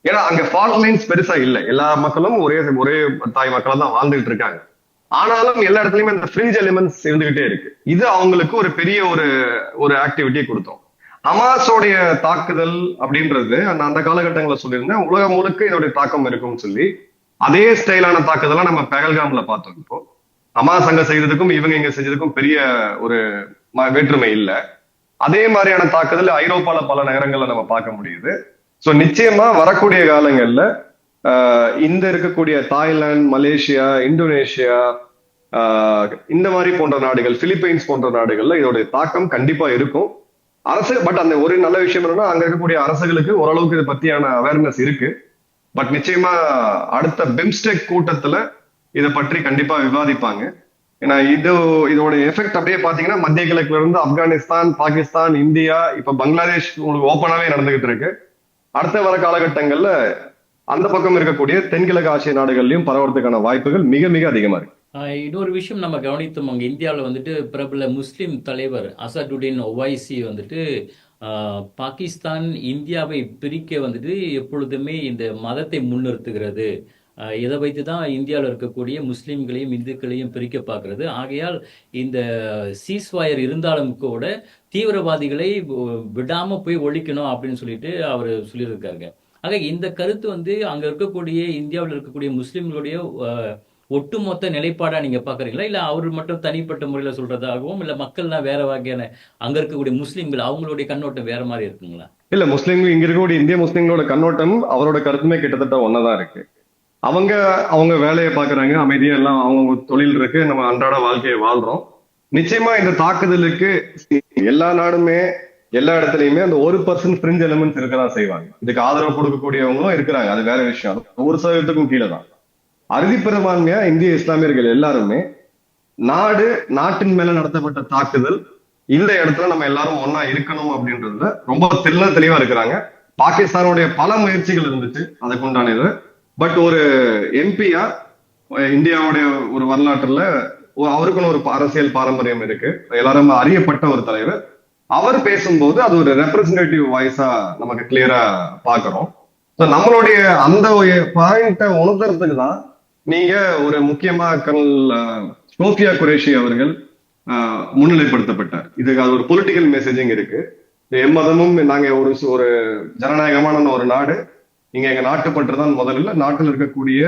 ஏன்னா அங்க ஃபால்ட் லைன்ஸ் பெருசா இல்லை, எல்லா மக்களும் ஒரே ஒரே தாய் மக்களா தான் வாழ்ந்துகிட்டு இருக்காங்க. ஆனாலும் எல்லா இடத்துலயுமே இந்த ஃப்ரிஞ்ச் எலிமெண்ட்ஸ் இருந்துகிட்டே இருக்கு. இது அவங்களுக்கு ஒரு பெரிய ஒரு ஒரு ஆக்டிவிட்டியை கொடுத்தோம். ஹமாஸோடைய தாக்குதல் அப்படின்றது அந்த காலகட்டங்களில் சொல்லியிருந்தேன், உலகம் முழுக்க இதோடைய தாக்கம் இருக்கும்னு சொல்லி அதே ஸ்டைலான தாக்குதலாம் நம்ம பெஹல்காம்ல பார்த்தோம். இப்போ ஹமாஸ் அங்க செய்ததுக்கும் இவங்க இங்க செஞ்சதுக்கும் பெரிய ஒரு வேற்றுமை இல்லை. அதே மாதிரியான தாக்குதல் ஐரோப்பால பல நகரங்கள்ல நம்ம பார்க்க முடியுது. சோ நிச்சயமா வரக்கூடிய காலங்கள்ல இந்த இருக்கக்கூடிய தாய்லாந்து, மலேசியா, இந்தோனேஷியா, இந்த மாதிரி போன்ற நாடுகள், பிலிப்பைன்ஸ் போன்ற நாடுகள்ல இதோடைய தாக்கம் கண்டிப்பா இருக்கும். அரசு பட் அந்த ஒரு நல்ல விஷயம் என்னன்னா அங்க இருக்கக்கூடிய அரசுகளுக்கு ஓரளவுக்கு இதை பத்தியான அவேர்னஸ் இருக்கு. பட் நிச்சயமா அடுத்த பிம்ஸ்டெக் கூட்டத்துல இதை பற்றி கண்டிப்பா விவாதிப்பாங்க. ஏன்னா இதோட எஃபெக்ட் அப்படியே பாத்தீங்கன்னா மத்திய கிழக்குல இருந்து ஆப்கானிஸ்தான், பாகிஸ்தான், இந்தியா, இப்ப பங்களாதேஷ் உங்களுக்கு ஓப்பனாவே நடந்துகிட்டு இருக்கு. அடுத்த வர காலகட்டங்கள்ல அந்த பக்கம் இருக்கக்கூடிய தென்கிழக்கு ஆசிய நாடுகள்லயும் பரவறதுக்கான வாய்ப்புகள் மிக மிக அதிகமா இருக்கு. இன்னொரு விஷயம் நம்ம கவனித்தோம், அங்கே இந்தியாவில் வந்துட்டு பிரபல முஸ்லீம் தலைவர் அசதுடீன் ஒவைசி வந்துட்டு பாகிஸ்தான் இந்தியாவை பிரிக்க வந்துட்டு எப்பொழுதுமே இந்த மதத்தை முன்னிறுத்துகிறது, இதை வைத்து தான் இந்தியாவில் இருக்கக்கூடிய முஸ்லீம்களையும் இந்துக்களையும் பிரிக்க பார்க்கறது. ஆகையால் இந்த சீஸ்வாயர் இருந்தாலும் கூட தீவிரவாதிகளை விடாம போய் ஒழிக்கணும் அப்படின்னு சொல்லிட்டு அவர் சொல்லியிருக்காருங்க. ஆக இந்த கருத்து வந்து அங்க இருக்கக்கூடிய இந்தியாவில் இருக்கக்கூடிய முஸ்லீம்களுடைய ஒட்டுமொத்த நிலைப்பாடா நீங்க பாக்குறீங்களா, இல்ல அவர் மட்டும் தனிப்பட்ட முறையில சொல்றதாகவும், இல்ல மக்கள்லாம் வேற வகையான அங்க இருக்கக்கூடிய முஸ்லீம்கள் அவங்களுடைய கண்ணோட்டம் வேற மாதிரி இருக்குங்களா? இல்ல, முஸ்லீம்கள் இங்க இருக்கக்கூடிய இந்திய முஸ்லீம்களோட கண்ணோட்டம் அவரோட கருத்துமே கிட்டத்தட்ட ஒன்னதான் இருக்கு. அவங்க அவங்க வேலையை பாக்குறாங்க, அமைதியா எல்லாம் அவங்க தொழில் இருக்கு, நம்ம அன்றாட வாழ்க்கையை வாழ்றோம். நிச்சயமா இந்த தாக்குதலுக்கு எல்லா நாடுமே எல்லா இடத்துலயுமே அந்த 1% ஃப்ரிஞ்ச் எலிமெண்ட்ஸ் இருக்கதான் செய்வாங்க. இதுக்கு ஆதரவு கொடுக்கக்கூடியவங்களும் இருக்கிறாங்க, அது வேற விஷயம். 1%க்கும் கீழே தான். அறுதி பெரும்பான்மையா இந்திய இஸ்லாமியர்கள் எல்லாருமே நாட்டின் மேல நடத்தப்பட்ட தாக்குதல் இந்த இடத்துல நம்ம எல்லாரும் ஒன்னா இருக்கணும் அப்படின்றதுல ரொம்ப தெளிவா இருக்கிறாங்க. பாகிஸ்தானுடைய பல முயற்சிகள் இருந்துச்சு அதுக்கு உண்டானது. பட் ஒரு எம்பியா இந்தியாவுடைய ஒரு வரலாற்றுல அவருக்குன்னு ஒரு அரசியல் பாரம்பரியம் இருக்கு, எல்லாரும் அறியப்பட்ட ஒரு தலைவர். அவர் பேசும்போது அது ஒரு ரெப்ரசன்டேட்டிவ் வாய்ஸா நமக்கு கிளியரா பாக்குறோம். நம்மளுடைய அந்த பாயிண்ட உணர்த்துறதுக்கு தான் நீங்க ஒரு முக்கியமா கர்னல் சோஃபியா குரேஷி அவர்கள் முன்னிலைப்படுத்தப்பட்டார். இதுக்கு அது ஒரு பொலிட்டிக்கல் மெசேஜிங் இருக்கு. எம்மதமும் நாங்க ஒரு ஜனநாயகமான ஒரு நாடு, இங்க எங்க நாட்டுப்பற்று தான் முதல்ல, நாட்டில் இருக்கக்கூடிய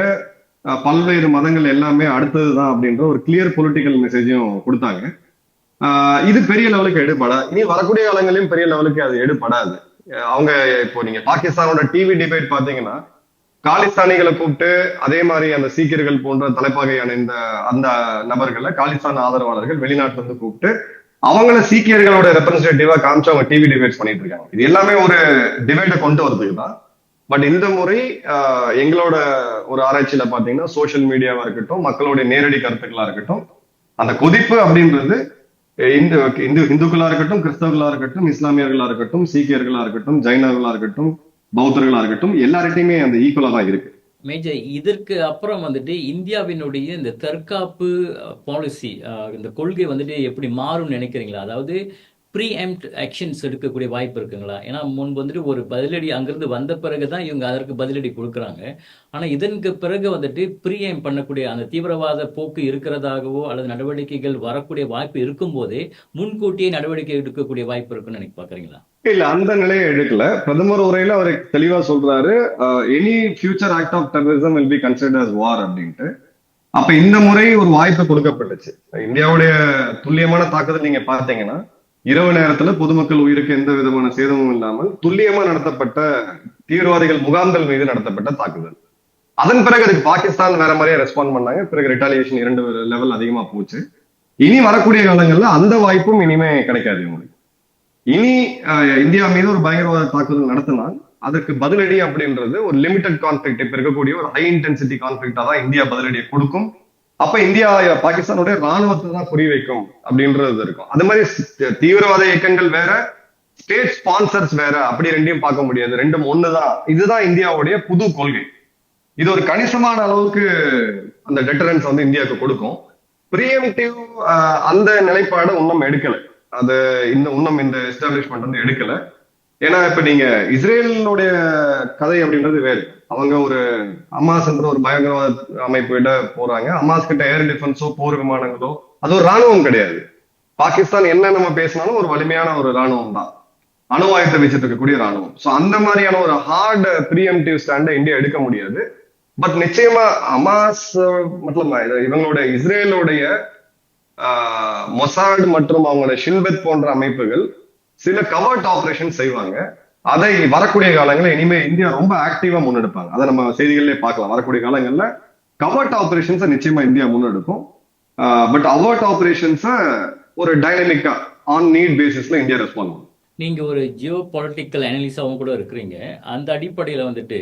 பல்வேறு மதங்கள் எல்லாமே அடுத்ததுதான் அப்படின்ற ஒரு கிளியர் பொலிட்டிக்கல் மெசேஜும் கொடுத்தாங்க. இது பெரிய லெவலுக்கு எடுபடாது, இனி வரக்கூடிய காலங்களிலும் பெரிய லெவலுக்கு அது எடுபடாது. அவங்க இப்போ நீங்க பாகிஸ்தானோட டிவி டிபேட் பாத்தீங்கன்னா காலிஸ்தானிகளை கூப்பிட்டு அதே மாதிரி அந்த சீக்கியர்கள் போன்ற தலைப்பாகை அணிந்த அந்த நபர்களை காலிஸ்தான் ஆதரவாளர்கள் வெளிநாட்டுல இருந்து கூப்பிட்டு அவங்கள சீக்கியர்களோட ரெப்ரஸன்டேட்டிவா காமிச்சு அவங்க டிவி டிபேட்ஸ் பண்ணிட்டு இருக்காங்க. இது எல்லாமே ஒரு டிபேட்டை கொண்டு வரதுக்கு தான். பட் இந்த முறை எங்களோட ஒரு ஆராய்ச்சியில பாத்தீங்கன்னா சோசியல் மீடியாவா இருக்கட்டும், மக்களுடைய நேரடி கருத்துக்களா இருக்கட்டும், அந்த கொதிப்பு அப்படின்றது இந்து இந்து இந்துக்களா இருக்கட்டும், கிறிஸ்தவர்களா இருக்கட்டும், இஸ்லாமியர்களா இருக்கட்டும், சீக்கியர்களா இருக்கட்டும், ஜைனர்களா இருக்கட்டும், பௌத்தர்களா இருக்கட்டும், எல்லார்கிட்டையுமே அந்த ஈக்குவலா தான் இருக்கு. மேஜர் இதற்கு அப்புறம் வந்துட்டு இந்தியாவினுடைய இந்த தற்காப்பு பாலிசி, இந்த கொள்கை வந்துட்டு எப்படி மாறும்னு நினைக்கிறீங்களா? அதாவது ப்ரீ எம்ப்ட் ஆக்ஷன்ஸ் எடுக்கக்கூடிய வாய்ப்பு இருக்குங்களா? ஏன்னா முன்பு வந்துட்டு ஒரு பதிலடி அங்கிருந்து வந்த பிறகு தான் இவங்க அதற்கு பதிலடி கொடுக்குறாங்க. ஆனால் இதற்கு பிறகு வந்துட்டு ப்ரீ எம் பண்ணக்கூடிய அந்த தீவிரவாத போக்கு இருக்கிறதாகவோ அல்லது நடவடிக்கைகள் வரக்கூடிய வாய்ப்பு இருக்கும் போதே முன்கூட்டியே நடவடிக்கை எடுக்கக்கூடிய வாய்ப்பு இருக்குன்னு எனக்கு பார்க்குறீங்களா? இல்ல, அந்த நிலையை எடுக்கல. பிரதமர் உரையில அவர் தெளிவா சொல்றாரு, any future act of terrorism will be considered as war அப்படின்ட்டு. அப்ப இந்த முறை ஒரு வாய்ப்பு கொடுக்கப்பட்டுச்சு. இந்தியாவுடைய துல்லியமான தாக்குதல் நீங்க பாத்தீங்கன்னா இரவு நேரத்துல பொதுமக்கள் உயிருக்கு எந்த விதமான சேதமும் இல்லாமல் துல்லியமா நடத்தப்பட்ட தீவிரவாதிகள் முகாம்கள் மீது நடத்தப்பட்ட தாக்குதல். அதன் பிறகு அதுக்கு பாகிஸ்தான் வேற மாதிரியா ரெஸ்பாண்ட் பண்ணாங்க. பிறகு ரிட்டாலியேஷன் 2 லெவல் அதிகமா போச்சு. இனி வரக்கூடிய காலங்கள்ல அந்த வாய்ப்பும் இனிமே கிடைக்காது இவங்களுக்கு. இனி இந்தியா மீது ஒரு பயங்கரவாத தாக்குதல் நடத்தினால் அதற்கு பதிலடி அப்படின்றது ஒரு லிமிடெட் கான்ஃபிளிக்ட், இப்ப இருக்கக்கூடிய ஒரு ஹை இன்டென்சிட்டி கான்ஃபிளிக்டா தான் இந்தியா பதிலடியை கொடுக்கும். அப்ப இந்தியா பாகிஸ்தானுடைய ராணுவத்தை தான் குறி வைக்கும் அப்படின்றது இருக்கும். அது மாதிரி தீவிரவாத இயக்கங்கள் வேற, ஸ்டேட் ஸ்பான்சர்ஸ் வேற, அப்படி ரெண்டையும் பார்க்க முடியாது. ரெண்டும் ஒண்ணுதான். இதுதான் இந்தியாவுடைய புது கொள்கை. இது ஒரு கணிசமான அளவுக்கு அந்த டெட்டரன்ஸ் வந்து இந்தியாவுக்கு கொடுக்கும். ப்ரீஎம்டிவ் அந்த நிலைப்பாடு இன்னும் எடுக்கல. அது இன்னும் இந்த எஸ்டாப்ளிஷ்மெண்ட் வந்து எடுக்கல. ஏன்னா இப்ப நீங்க இஸ்ரேலுடைய கதை அப்படின்றது வேறு. அவங்க ஒரு அமாஸ் என்ற ஒரு பயங்கரவாத அமைப்பு கிட்ட போறாங்க. அமாஸ் கிட்ட ஏர் டிஃபென்ஸோ போர் விமானங்களோ, அது ஒரு ராணுவம் கிடையாது. பாகிஸ்தான் என்ன நம்ம பேசினாலும் ஒரு வலிமையான ஒரு ராணுவம் தான், அணு ஆயுதத்தை வச்சுட்டு இருக்கக்கூடிய ராணுவம். சோ அந்த மாதிரியான ஒரு ஹார்ட் ப்ரீஎம்டிவ் ஸ்டாண்டை இந்தியா எடுக்க முடியாது. பட் நிச்சயமா அமாஸ் மற்றும் இவங்களுடைய இஸ்ரேலுடைய மொசாட் மற்றும் அவங்களோட ஷின்பெத் போன்ற அமைப்புகள் சில கவர்ட் ஆபரேஷன் செய்வாங்க. அதை வரக்கூடிய காலங்களில் இனிமே இந்தியா ரொம்ப ஆக்டிவா முன்னெடுப்பாங்க. அதை நம்ம செய்திகளிலே பார்க்கலாம். வரக்கூடிய காலங்கள்ல கவர்ட் ஆபரேஷன்ஸை நிச்சயமா இந்தியா முன்னெடுக்கும். பட் அவர்ட் ஆபரேஷன்ஸை ஒரு டைனமிக்கா ஆன் நீட் பேசிஸ்ல இந்தியா ரெஸ்பாண்ட் பண்ணும். நீங்க ஒரு ஜியோ பொலிட்டிக்கல் அனலிஸ்டாவும் கூட இருக்கிறீங்க. அந்த அடிப்படையில் வந்துட்டு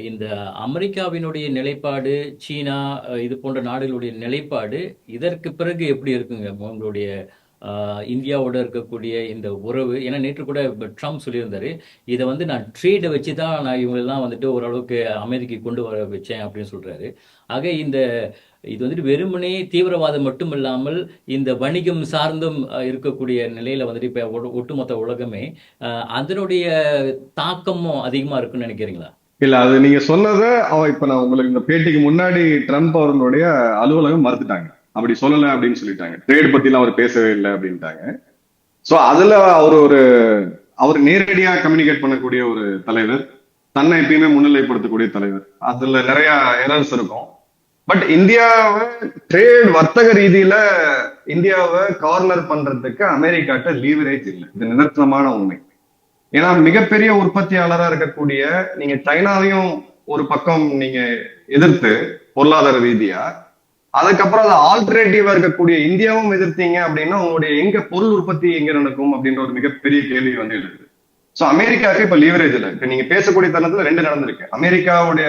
இந்த அமெரிக்காவினுடைய நிலைப்பாடு, சீனா இது போன்ற நாடுகளுடைய நிலைப்பாடு இதற்கு பிறகு எப்படி இருக்குங்க உங்களுடைய இந்தியாவோட இருக்கக்கூடிய இந்த உறவு? ஏன்னா நேற்று கூட ட்ரம்ப் சொல்லியிருந்தாரு, இதை வந்து நான் ட்ரேடை வச்சு தான் நான் இவங்களெல்லாம் வந்துட்டு ஓரளவுக்கு அமைதிக்கு கொண்டு வர வச்சேன் அப்படின்னு சொல்றாரு. ஆக இது வந்துட்டு வெறுமனே தீவிரவாதம் மட்டும் இல்லாமல் இந்த வணிகம் சார்ந்தும் இருக்கக்கூடிய நிலையில வந்துட்டு இப்ப ஒட்டுமொத்த உலகமே அதனுடைய தாக்கமும் அதிகமா இருக்குன்னு நினைக்கிறீங்களா? இல்ல, அது நீங்க சொன்னதை இப்ப நான் உங்களுக்கு இந்த பேட்டிக்கு முன்னாடி ட்ரம்ப் அவர்களுடைய அலுவலகம் மறுத்துட்டாங்க. அப்படி சொல்லல அப்படின்னு சொல்லிட்டாங்க. ட்ரேட் பத்தி எல்லாம் அவர் பேசவே இல்லை அப்படின்ட்டாங்க. சோ அதுல அவர் நேரடியா கம்யூனிகேட் பண்ணக்கூடிய ஒரு தலைவர், தன்னை எப்பயுமே முன்னிலைப்படுத்தக்கூடிய தலைவர். அதுல நிறைய எரர்ஸ் இருக்கும். பட் இந்தியாவை ட்ரேட் வர்த்தக ரீதியில இந்தியாவை கார்னர் பண்றதுக்கு அமெரிக்காட்ட லீவரேஜ் இல்லை. இது நிதர்சனமான உண்மை. ஏன்னா மிகப்பெரிய உற்பத்தியாளரா இருக்கக்கூடிய நீங்க சைனாவையும் ஒரு பக்கம் நீங்க எதிர்த்து பொருளாதார ரீதியா, அதுக்கப்புறம் அதை ஆல்டர்னேட்டிவா இருக்கக்கூடிய இந்தியாவும் எதிர்த்தீங்க அப்படின்னா உங்களுடைய எங்க பொருள் உற்பத்தி எங்க நடக்கும் அப்படின்ற ஒரு மிகப்பெரிய கேள்வி வந்து இருக்குது. சோ அமெரிக்காவுக்கு இப்ப லீவரேஜ் இல்லை. இப்ப நீங்க பேசக்கூடிய தருணத்துல 2 நடந்திருக்கு. அமெரிக்காவுடைய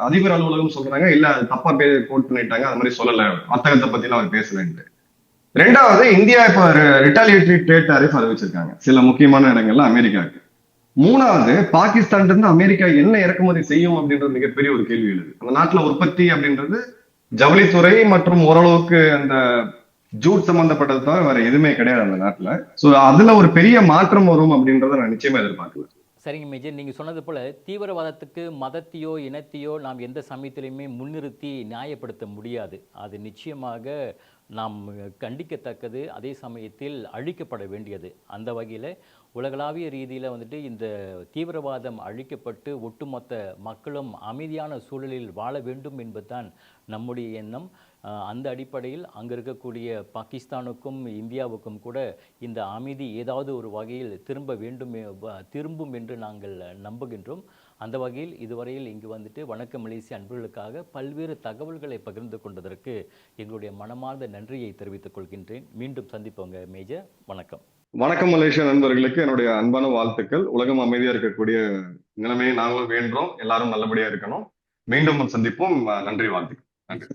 அதிபர் அலுவலகம் சொல்றாங்க, இல்ல அது தப்பா கோட் பண்ணிட்டாங்க, அது மாதிரி சொல்லல, வர்த்தகத்தை பத்தி எல்லாம் அவர் பேசலன்ட்டு. 2வது, இந்தியா இப்ப ரிட்டாலியேட்டரி ட்ரேட் டாரிஃப் அறிவிச்சிருக்காங்க சில முக்கியமான இடங்கள்ல அமெரிக்காவுக்கு. 3வது, பாகிஸ்தான் இருந்து அமெரிக்கா என்ன இறக்குமதி செய்யும் அப்படின்றது மிகப்பெரிய ஒரு கேள்வி எழுது. அந்த நாட்டுல உற்பத்தி அப்படின்றது ஜவுளித்துறை மற்றும் ஓரளவுக்கு அந்த ஜூட் சம்பந்தப்பட்டது தவிர வேற எதுவுமே கிடையாது அந்த நாட்டுல. சோ அதுல ஒரு பெரிய மாற்றம் வரும் அப்படின்றத நான் நிச்சயமா எதிர்பார்க்கல. சரிங்க மேஜர், நீங்கள் சொன்னது போல் தீவிரவாதத்துக்கு மதத்தையோ இனத்தையோ நாம் எந்த சமயத்திலையுமே முன்னிறுத்தி நியாயப்படுத்த முடியாது. அது நிச்சயமாக நாம் கண்டிக்கத்தக்கது, அதே சமயத்தில் அழிக்கப்பட வேண்டியது. அந்த வகையில் உலகளாவிய ரீதியில் வந்துட்டு இந்த தீவிரவாதம் அழிக்கப்பட்டு ஒட்டுமொத்த மக்களும் அமைதியான சூழலில் வாழ வேண்டும் என்பதுதான் நம்முடைய எண்ணம். அந்த அடிப்படையில் அங்கே இருக்கக்கூடிய பாகிஸ்தானுக்கும் இந்தியாவுக்கும் கூட இந்த அமைதி ஏதாவது ஒரு வகையில் திரும்பும் என்று நாங்கள் நம்புகின்றோம். அந்த வகையில் இதுவரையில் இங்கு வந்துட்டு வணக்கம் மலேசிய அன்பர்களுக்காக பல்வேறு தகவல்களை பகிர்ந்து கொண்டதற்கு எங்களுடைய மனமார்ந்த நன்றியை தெரிவித்துக் கொள்கின்றேன். மீண்டும் சந்திப்போங்க மேஜர். வணக்கம். வணக்கம் மலேசியா நண்பர்களுக்கு என்னுடைய அன்பான வாழ்த்துக்கள். உலகம் அமைதியா இருக்கக்கூடிய நிலைமையை நாங்களும் வேண்டுறோம். எல்லாரும் நல்லபடியா இருக்கணும். மீண்டும் சந்திப்போம். நன்றி, வாழ்த்துக்கள். நன்றி.